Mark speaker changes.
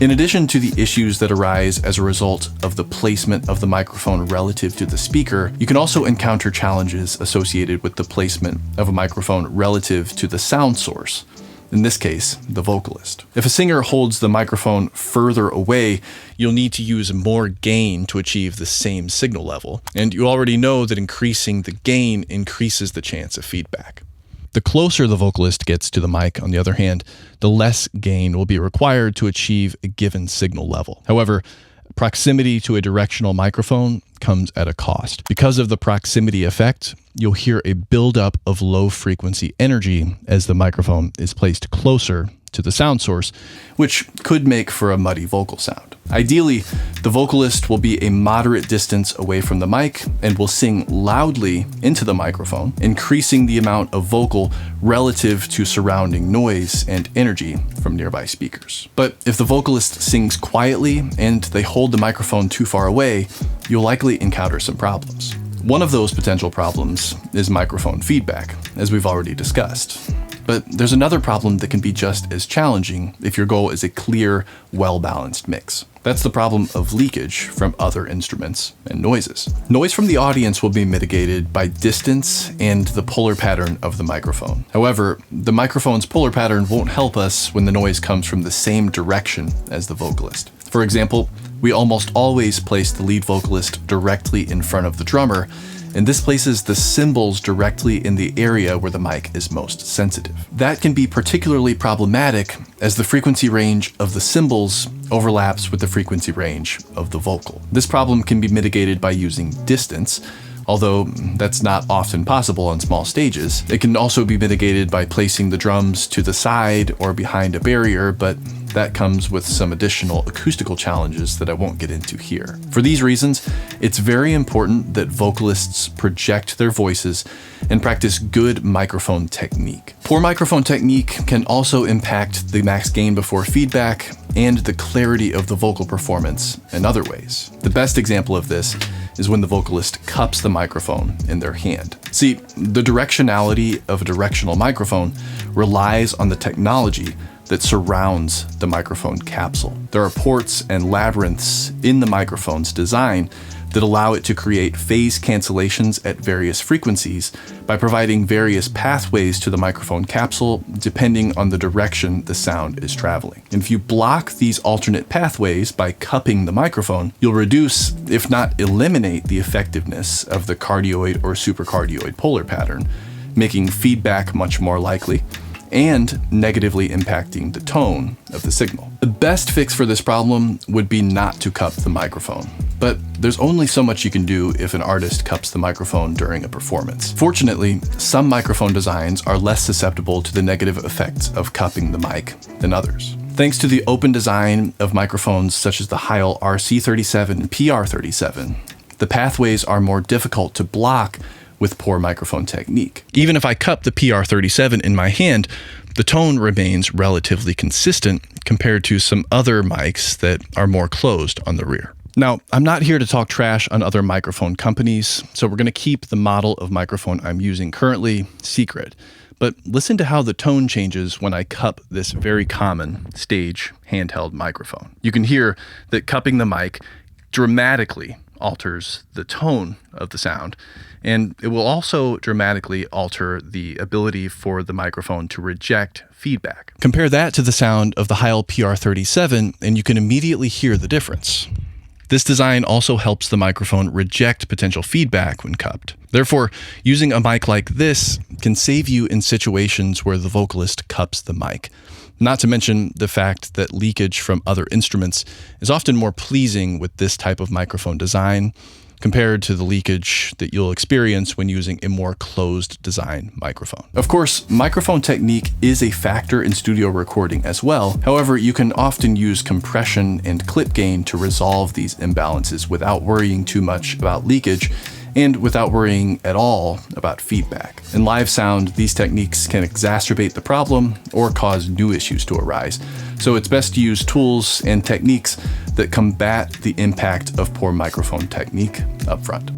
Speaker 1: In addition to the issues that arise as a result of the placement of the microphone relative to the speaker, you can also encounter challenges associated with the placement of a microphone relative to the sound source. In this case, the vocalist. If a singer holds the microphone further away, you'll need to use more gain to achieve the same signal level. And you already know that increasing the gain increases the chance of feedback. The closer the vocalist gets to the mic, on the other hand, the less gain will be required to achieve a given signal level. However, proximity to a directional microphone comes at a cost. Because of the proximity effect, you'll hear a buildup of low-frequency energy as the microphone is placed closer to the sound source, which could make for a muddy vocal sound. Ideally, the vocalist will be a moderate distance away from the mic and will sing loudly into the microphone, increasing the amount of vocal relative to surrounding noise and energy from nearby speakers. But if the vocalist sings quietly and they hold the microphone too far away, you'll likely encounter some problems. One of those potential problems is microphone feedback, as we've already discussed. But there's another problem that can be just as challenging if your goal is a clear, well-balanced mix. That's the problem of leakage from other instruments and noises. Noise from the audience will be mitigated by distance and the polar pattern of the microphone. However, the microphone's polar pattern won't help us when the noise comes from the same direction as the vocalist. For example, we almost always place the lead vocalist directly in front of the drummer, and this places the cymbals directly in the area where the mic is most sensitive. That can be particularly problematic as the frequency range of the cymbals overlaps with the frequency range of the vocal. This problem can be mitigated by using distance, although that's not often possible on small stages. It can also be mitigated by placing the drums to the side or behind a barrier, but that comes with some additional acoustical challenges that I won't get into here. For these reasons, it's very important that vocalists project their voices and practice good microphone technique. Poor microphone technique can also impact the max gain before feedback and the clarity of the vocal performance in other ways. The best example of this is when the vocalist cups the microphone in their hand. See, the directionality of a directional microphone relies on the technology that surrounds the microphone capsule. There are ports and labyrinths in the microphone's design that allow it to create phase cancellations at various frequencies by providing various pathways to the microphone capsule depending on the direction the sound is traveling. And if you block these alternate pathways by cupping the microphone, you'll reduce, if not eliminate, the effectiveness of the cardioid or supercardioid polar pattern, making feedback much more likely and negatively impacting the tone of the signal. The best fix for this problem would be not to cup the microphone, but there's only so much you can do if an artist cups the microphone during a performance. Fortunately, some microphone designs are less susceptible to the negative effects of cupping the mic than others. Thanks to the open design of microphones such as the Heil RC37 and PR37, the pathways are more difficult to block with poor microphone technique. Even if I cup the PR37 in my hand, the tone remains relatively consistent compared to some other mics that are more closed on the rear. Now, I'm not here to talk trash on other microphone companies, so we're going to keep the model of microphone I'm using currently secret. But listen to how the tone changes when I cup this very common stage handheld microphone. You can hear that cupping the mic dramatically alters the tone of the sound, and it will also dramatically alter the ability for the microphone to reject feedback. Compare that to the sound of the Heil PR37, and you can immediately hear the difference. This design also helps the microphone reject potential feedback when cupped. Therefore, using a mic like this can save you in situations where the vocalist cups the mic. Not to mention the fact that leakage from other instruments is often more pleasing with this type of microphone design compared to the leakage that you'll experience when using a more closed design microphone. Of course, microphone technique is a factor in studio recording as well. However, you can often use compression and clip gain to resolve these imbalances without worrying too much about leakage and without worrying at all about feedback. In live sound, these techniques can exacerbate the problem or cause new issues to arise. So it's best to use tools and techniques that combat the impact of poor microphone technique up front.